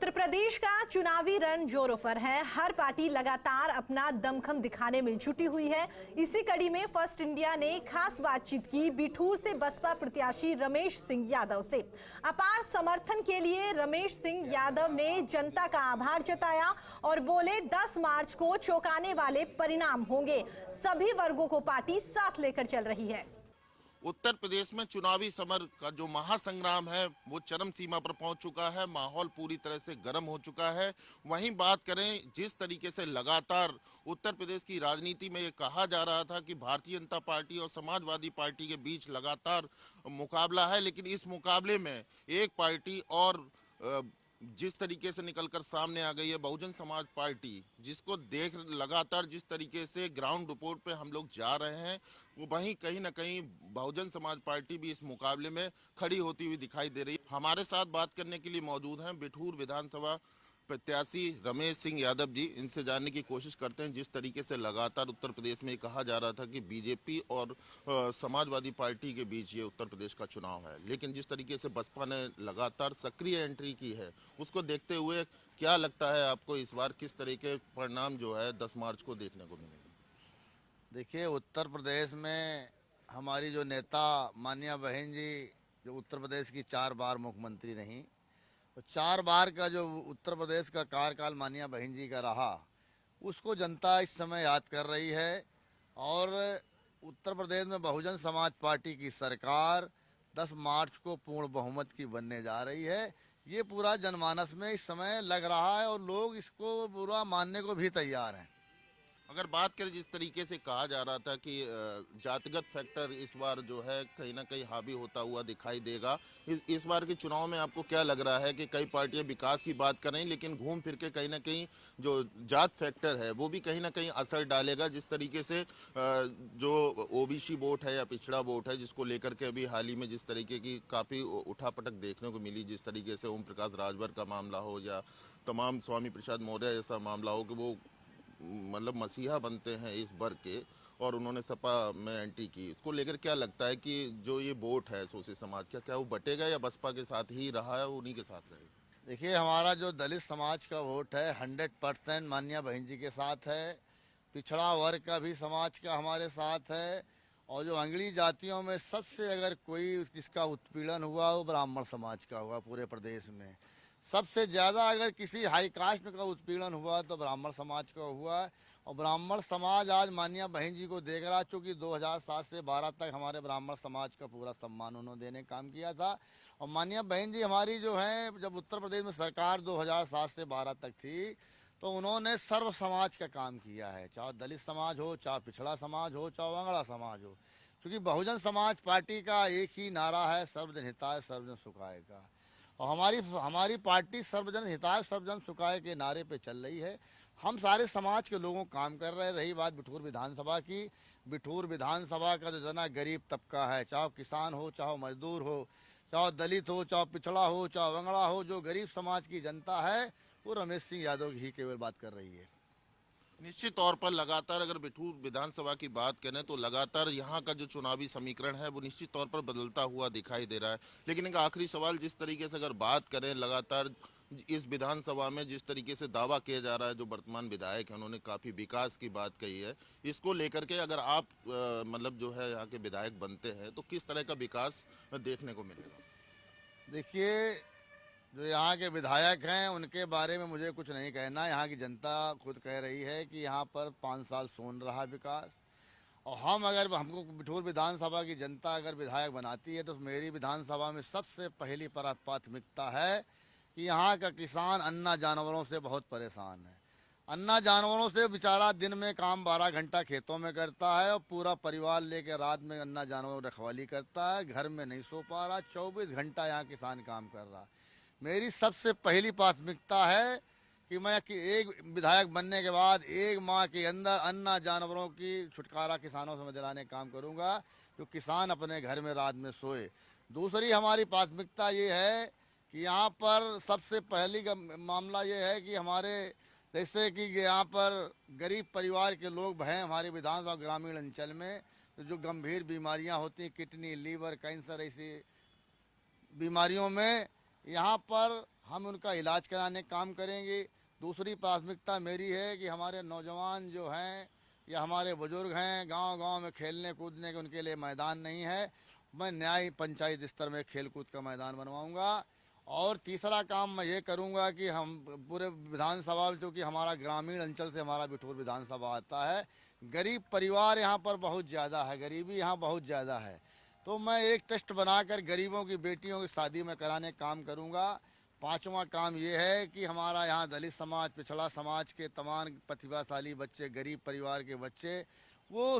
उत्तर प्रदेश का चुनावी रण जोरों पर है। हर पार्टी लगातार अपना दमखम दिखाने में जुटी हुई है। इसी कड़ी में फर्स्ट इंडिया ने खास बातचीत की बिठूर से बसपा प्रत्याशी रमेश सिंह यादव से। अपार समर्थन के लिए रमेश सिंह यादव ने जनता का आभार जताया और बोले 10 मार्च को चौंकाने वाले परिणाम होंगे। सभी वर्गों को पार्टी साथ लेकर चल रही है। उत्तर प्रदेश में चुनावी समर का जो महासंग्राम है वो चरम सीमा पर पहुंच चुका है। माहौल पूरी तरह से गर्म हो चुका है। वहीं बात करें जिस तरीके से लगातार उत्तर प्रदेश की राजनीति में ये कहा जा रहा था कि भारतीय जनता पार्टी और समाजवादी पार्टी के बीच लगातार मुकाबला है, लेकिन इस मुकाबले में एक पार्टी और जिस तरीके से निकलकर सामने आ गई है, बहुजन समाज पार्टी, जिसको देख लगातार जिस तरीके से ग्राउंड रिपोर्ट पे हम लोग जा रहे हैं, वो वहीं कहीं ना कहीं बहुजन समाज पार्टी भी इस मुकाबले में खड़ी होती हुई दिखाई दे रही है। हमारे साथ बात करने के लिए मौजूद हैं बिठूर विधानसभा प्रत्याशी रमेश सिंह यादव जी। इनसे जानने की कोशिश करते हैं जिस तरीके से लगातार उत्तर प्रदेश में कहा जा रहा था कि बीजेपी और समाजवादी पार्टी के बीच ये उत्तर प्रदेश का चुनाव है, लेकिन जिस तरीके से बसपा ने लगातार सक्रिय एंट्री की है, उसको देखते हुए क्या लगता है आपको इस बार किस तरह के परिणाम जो है 10 मार्च को देखने को मिलेंगे? देखिए, उत्तर प्रदेश में हमारी जो नेता माननीय बहन जी जो उत्तर प्रदेश की 4 बार मुख्यमंत्री रहीं, तो 4 बार का जो उत्तर प्रदेश का कार्यकाल माननीय बहन जी का रहा, उसको जनता इस समय याद कर रही है। और उत्तर प्रदेश में बहुजन समाज पार्टी की सरकार 10 मार्च को पूर्ण बहुमत की बनने जा रही है। ये पूरा जनमानस में इस समय लग रहा है और लोग इसको पूरा मानने को भी तैयार हैं। अगर बात करें जिस तरीके से कहा जा रहा था कि जातिगत फैक्टर इस बार जो है कहीं ना कहीं हावी होता हुआ दिखाई देगा, इस बार के चुनाव में आपको क्या लग रहा है कि कई पार्टियां विकास की बात कर रही, लेकिन घूम फिर के कहीं ना कहीं जो जात फैक्टर है वो भी कहीं ना कहीं असर डालेगा? जिस तरीके से जो ओबीसी वोट है या पिछड़ा वोट है, जिसको लेकर के अभी हाल ही में जिस तरीके की काफी उठापटक देखने को मिली, जिस तरीके से ओम प्रकाश राजभर का मामला हो या तमाम स्वामी प्रसाद मौर्य जैसा मामला हो कि वो मतलब मसीहा बनते हैं इस वर्ग के और उन्होंने सपा में एंट्री की, इसको लेकर क्या लगता है कि जो ये वोट है सोशल समाज का, क्या वो बटेगा या बसपा के साथ ही रहा है, उन्हीं के साथ रहेगा? देखिए, हमारा जो दलित समाज का वोट है 100% माननीय बहन जी के साथ है। पिछड़ा वर्ग का भी समाज का हमारे साथ है। और जो अंगड़ी जातियों में सबसे अगर कोई जिसका उत्पीड़न हुआ वो ब्राह्मण समाज का हुआ। पूरे प्रदेश में सबसे ज़्यादा अगर किसी हाई कास्ट का उत्पीड़न हुआ तो ब्राह्मण समाज का हुआ। और ब्राह्मण समाज आज माननीय बहन जी को देख रहा, चूँकि 2007 से 12 तक हमारे ब्राह्मण समाज का पूरा सम्मान उन्होंने देने काम किया था। और माननीय बहन जी हमारी जो है, जब उत्तर प्रदेश में सरकार 2007 से 12 तक थी तो उन्होंने सर्व समाज का काम किया है, चाहे दलित समाज हो, चाहे पिछड़ा समाज हो, चाहे अंगड़ा समाज हो। क्योंकि बहुजन समाज पार्टी का एक ही नारा है, सर्वजन हिताय सर्वजन सुखाय का। और हमारी पार्टी सर्वजन हिताय सर्वजन सुखाय के नारे पे चल रही है। हम सारे समाज के लोगों काम कर रहे हैं। रही बात बिठूर विधानसभा की, बिठूर विधानसभा का जो जना गरीब तबका है, चाहे किसान हो, चाहे मजदूर हो, चाहे दलित हो, चाहे पिछड़ा हो, चाहे अंगड़ा हो, जो गरीब समाज की जनता है वो रमेश सिंह यादव ही केवल बात कर रही है। निश्चित तौर पर लगातार अगर बिठूर विधानसभा की बात करें तो लगातार यहाँ का जो चुनावी समीकरण है वो निश्चित तौर पर बदलता हुआ दिखाई दे रहा है। लेकिन एक आखिरी सवाल, जिस तरीके से अगर बात करें लगातार इस विधानसभा में जिस तरीके से दावा किया जा रहा है, जो वर्तमान विधायक है उन्होंने काफी विकास की बात कही है, इसको लेकर के अगर आप मतलब जो है यहाँ के विधायक बनते हैं तो किस तरह का विकास देखने को मिलेगा? देखिए, जो यहाँ के विधायक हैं उनके बारे में मुझे कुछ नहीं कहना। यहाँ की जनता खुद कह रही है कि यहाँ पर 5 साल सोन रहा विकास। और हमको बिठूर विधानसभा की जनता अगर विधायक बनाती है तो मेरी विधानसभा में सबसे पहली प्राथमिकता है कि यहाँ का किसान अन्ना जानवरों से बहुत परेशान है। अन्ना जानवरों से बेचारा दिन में काम 12 घंटा खेतों में करता है और पूरा परिवार लेकर रात में अन्ना जानवरों रखवाली करता है, घर में नहीं सो पा रहा, 24 घंटा यहाँ किसान काम कर रहा। मेरी सबसे पहली प्राथमिकता है कि मैं एक विधायक बनने के बाद 1 माह के अंदर अन्ना जानवरों की छुटकारा किसानों से मैं दिलाने काम करूंगा, जो किसान अपने घर में रात में सोए। दूसरी हमारी प्राथमिकता ये है कि यहाँ पर सबसे पहली का मामला ये है कि हमारे जैसे कि यहाँ पर गरीब परिवार के लोग हैं हमारे विधानसभा ग्रामीण अंचल में, तो जो गंभीर बीमारियाँ होती हैं, किडनी, लीवर, कैंसर, ऐसी बीमारियों में यहाँ पर हम उनका इलाज कराने का काम करेंगे। दूसरी प्राथमिकता मेरी है कि हमारे नौजवान जो हैं या हमारे बुजुर्ग हैं, गांव-गांव में खेलने कूदने के उनके लिए मैदान नहीं है, मैं न्याय पंचायत स्तर में खेल कूद का मैदान बनवाऊंगा। और तीसरा काम मैं ये करूंगा कि हम पूरे विधानसभा में, जो कि हमारा ग्रामीण अंचल से हमारा बिठूर विधानसभा आता है, गरीब परिवार यहाँ पर बहुत ज़्यादा है, गरीबी यहाँ बहुत ज़्यादा है, तो मैं एक ट्रस्ट बनाकर गरीबों की बेटियों की शादी में कराने का काम करूंगा। पांचवा काम ये है कि हमारा यहाँ दलित समाज, पिछड़ा समाज के तमाम प्रतिभाशाली बच्चे, गरीब परिवार के बच्चे, वो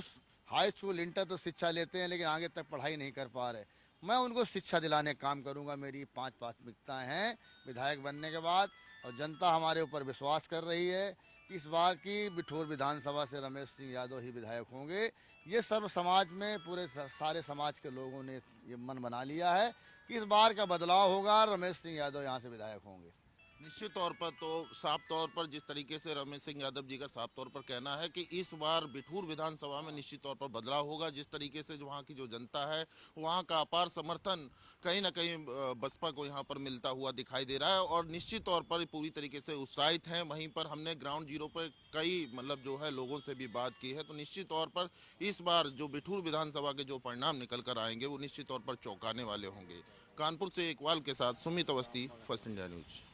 हाई स्कूल इंटर तो शिक्षा लेते हैं लेकिन आगे तक पढ़ाई नहीं कर पा रहे, मैं उनको शिक्षा दिलाने का काम करूंगा। मेरी 5 प्राथमिकताएं हैं विधायक बनने के बाद, और जनता हमारे ऊपर विश्वास कर रही है। इस बार की बिठूर विधानसभा से रमेश सिंह यादव ही विधायक होंगे। ये सर्व समाज में पूरे सारे समाज के लोगों ने ये मन बना लिया है कि इस बार का बदलाव होगा, रमेश सिंह यादव यहाँ से विधायक होंगे। निश्चित तौर पर तो साफ तौर पर जिस तरीके से रमेश सिंह यादव जी का साफ तौर पर कहना है कि इस बार बिठूर विधानसभा में निश्चित तौर पर बदलाव होगा, जिस तरीके से वहाँ की जो जनता है वहाँ का अपार समर्थन कहीं ना कहीं बसपा को यहाँ पर मिलता हुआ दिखाई दे रहा है और निश्चित तौर पर पूरी तरीके से उत्साहित हैं। वहीं पर हमने ग्राउंड जीरो पर कई जो है लोगों से भी बात की है, तो निश्चित तौर पर इस बार जो बिठूर विधानसभा के जो परिणाम निकल कर आएंगे वो निश्चित तौर पर चौंकाने वाले होंगे। कानपुर से इकबाल के साथ Sumit Awasthi, first India news.